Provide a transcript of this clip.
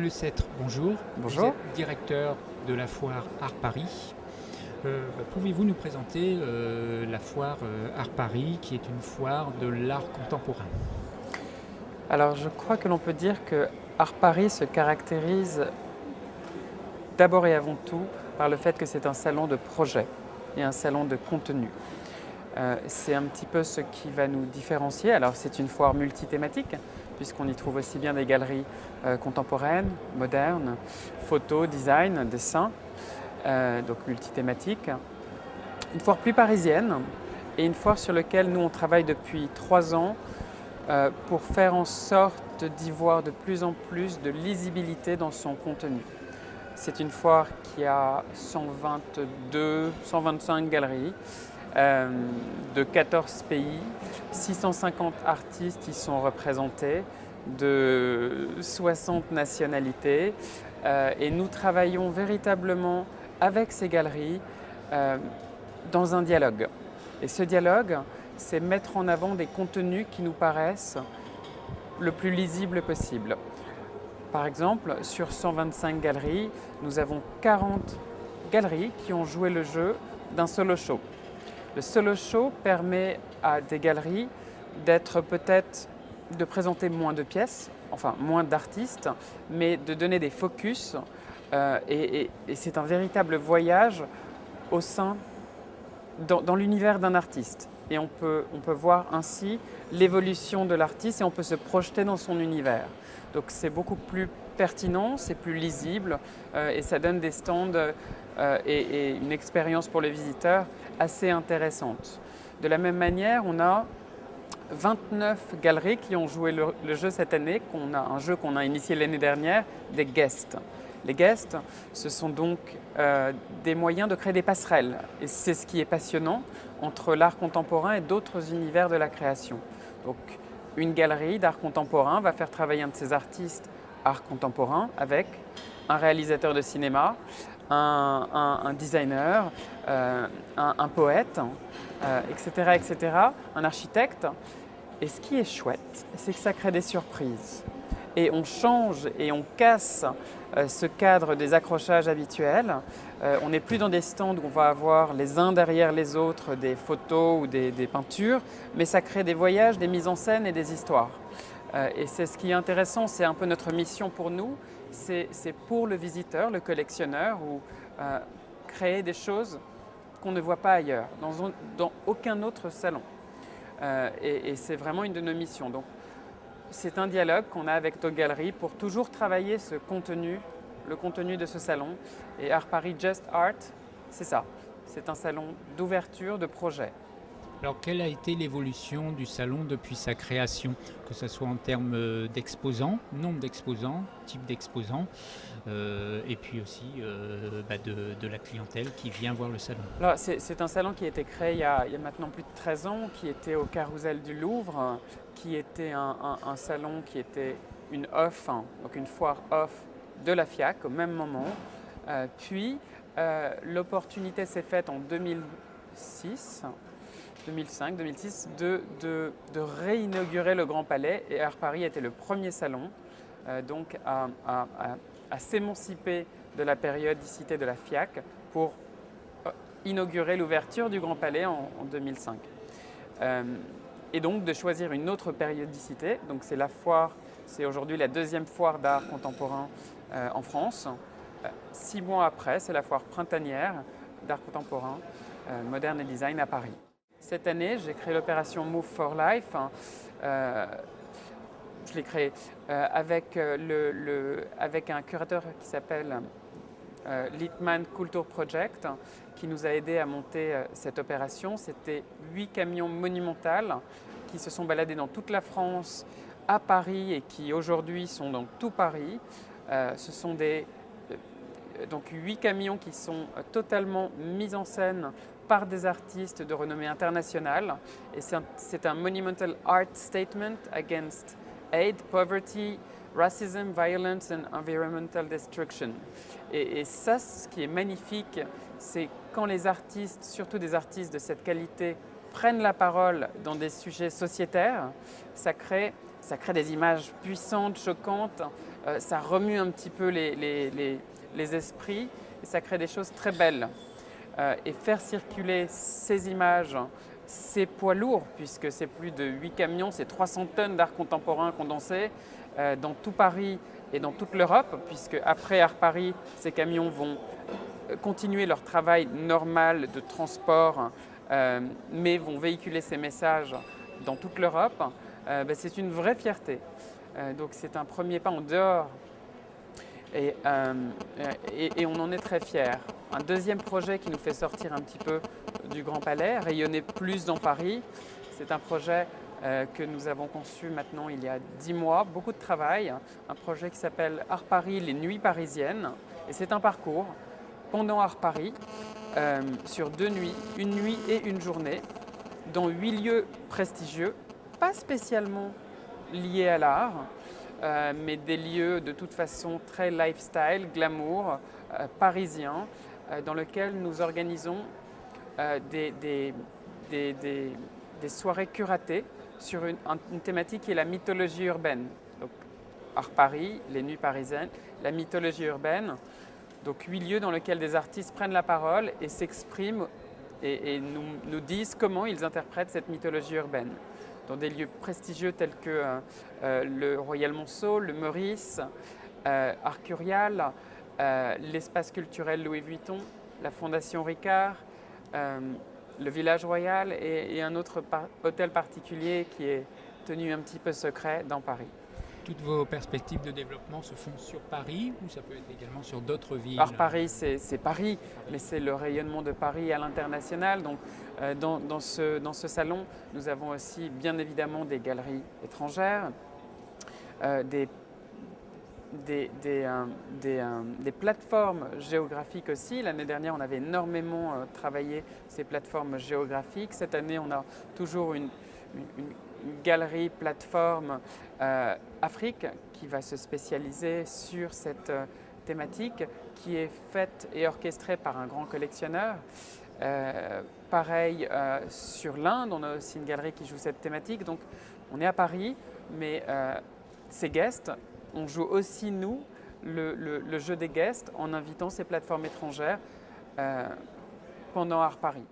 Sectre, bonjour. Vous Bonjour. êtes directeur de la foire Art Paris. Pouvez-vous nous présenter la foire Art Paris, qui est une foire de l'art contemporain? Alors je crois que l'on peut dire que Art Paris se caractérise d'abord et avant tout par le fait que c'est un salon de projet et un salon de contenu. C'est un petit peu ce qui va nous différencier. Alors c'est une foire multithématique puisqu'on y trouve aussi bien des galeries contemporaines, modernes, photo, design, dessin, donc multithématique. Une foire plus parisienne et une foire sur laquelle nous on travaille depuis 3 ans pour faire en sorte d'y voir de plus en plus de lisibilité dans son contenu. C'est une foire qui a 122, 125 galeries de 14 pays, 650 artistes y sont représentés, de 60 nationalités et nous travaillons véritablement avec ces galeries dans un dialogue. Et ce dialogue, c'est mettre en avant des contenus qui nous paraissent le plus lisibles possible. Par exemple, sur 125 galeries, nous avons 40 galeries qui ont joué le jeu d'un solo show. Le solo show permet à des galeries de présenter moins de pièces, enfin moins d'artistes, mais de donner des focus et c'est un véritable voyage au sein, dans l'univers d'un artiste. Et on peut voir ainsi l'évolution de l'artiste et on peut se projeter dans son univers. Donc c'est beaucoup plus pertinent, c'est plus lisible et ça donne des stands et une expérience pour les visiteurs assez intéressante. De la même manière, on a 29 galeries qui ont joué le jeu cette année, un jeu qu'on a initié l'année dernière, des guests. Les guests, ce sont donc des moyens de créer des passerelles. Et c'est ce qui est passionnant entre l'art contemporain et d'autres univers de la création. Donc, une galerie d'art contemporain va faire travailler un de ses artistes art contemporain avec un réalisateur de cinéma, un designer, un poète, etc., un architecte. Et ce qui est chouette, c'est que ça crée des surprises. Et on change et on casse ce cadre des accrochages habituels. On n'est plus dans des stands où on va avoir les uns derrière les autres des photos ou des peintures, mais ça crée des voyages, des mises en scène et des histoires. Et c'est ce qui est intéressant, c'est un peu notre mission pour nous, c'est pour le visiteur, le collectionneur, ou créer des choses qu'on ne voit pas ailleurs, dans aucun autre salon. Et c'est vraiment une de nos missions. Donc, c'est un dialogue qu'on a avec nos galeries pour toujours travailler ce contenu, le contenu de ce salon. Et Art Paris Just Art, c'est ça. C'est un salon d'ouverture, de projet. Alors, quelle a été l'évolution du salon depuis sa création, que ce soit en termes d'exposants, nombre d'exposants, type d'exposants, et puis aussi de la clientèle qui vient voir le salon? Alors, c'est un salon qui a été créé il y a maintenant plus de 13 ans, qui était au Carrousel du Louvre, qui était un salon qui était une off, donc une foire off de la FIAC au même moment. Puis, l'opportunité s'est faite en 2005-2006 de réinaugurer le Grand Palais et Art Paris était le premier salon donc à s'émanciper de la périodicité de la FIAC pour inaugurer l'ouverture du Grand Palais en 2005. Et donc de choisir une autre périodicité, donc c'est aujourd'hui la deuxième foire d'art contemporain en France. 6 mois après, c'est la foire printanière d'art contemporain, moderne et design à Paris. Cette année, j'ai créé l'opération Move for Life. Je l'ai créée avec un curateur qui s'appelle Littman Kultur Project, qui nous a aidé à monter cette opération. C'était 8 camions monumentaux qui se sont baladés dans toute la France, à Paris et qui aujourd'hui sont dans tout Paris. Ce sont donc 8 camions qui sont totalement mis en scène par des artistes de renommée internationale. Et c'est un monumental art statement against aid, poverty, racism, violence and environmental destruction. Et ça, ce qui est magnifique, c'est quand les artistes, surtout des artistes de cette qualité, prennent la parole dans des sujets sociétaires, ça crée des images puissantes, choquantes ça remue un petit peu les esprits et ça crée des choses très belles. Et faire circuler ces images, ces poids lourds, puisque c'est plus de 8 camions, c'est 300 tonnes d'art contemporain condensé dans tout Paris et dans toute l'Europe, puisque après Art Paris, ces camions vont continuer leur travail normal de transport, mais vont véhiculer ces messages dans toute l'Europe, c'est une vraie fierté. Donc c'est un premier pas en dehors et on en est très fiers. Un deuxième projet qui nous fait sortir un petit peu du Grand Palais, rayonner plus dans Paris, c'est un projet que nous avons conçu maintenant il y a 10 mois, beaucoup de travail, un projet qui s'appelle Art Paris, les nuits parisiennes, et c'est un parcours pendant Art Paris sur 2 nuits, une nuit et une journée, dans 8 lieux prestigieux, pas spécialement liés à l'art, mais des lieux de toute façon très lifestyle, glamour, parisiens, dans lesquels nous organisons des soirées curatées sur une thématique qui est la mythologie urbaine. Donc, Art Paris, les nuits parisiennes, la mythologie urbaine. Donc 8 lieux dans lesquels des artistes prennent la parole et s'expriment et nous disent comment ils interprètent cette mythologie urbaine. Dans des lieux prestigieux tels que le Royal Monceau, le Meurice, Art Curial, l'espace culturel Louis Vuitton, la Fondation Ricard, le Village Royal et un autre hôtel particulier qui est tenu un petit peu secret dans Paris. Toutes vos perspectives de développement se font sur Paris ou ça peut être également sur d'autres villes? Alors Paris, c'est Paris, mais c'est le rayonnement de Paris à l'international. Donc dans ce salon, nous avons aussi bien évidemment des galeries étrangères, des plateformes géographiques aussi. L'année dernière, on avait énormément travaillé ces plateformes géographiques. Cette année, on a toujours une galerie plateforme Afrique qui va se spécialiser sur cette thématique qui est faite et orchestrée par un grand collectionneur. Pareil sur l'Inde, on a aussi une galerie qui joue cette thématique. Donc on est à Paris, mais ces guests, on joue aussi nous le jeu des guests en invitant ces plateformes étrangères pendant Art Paris.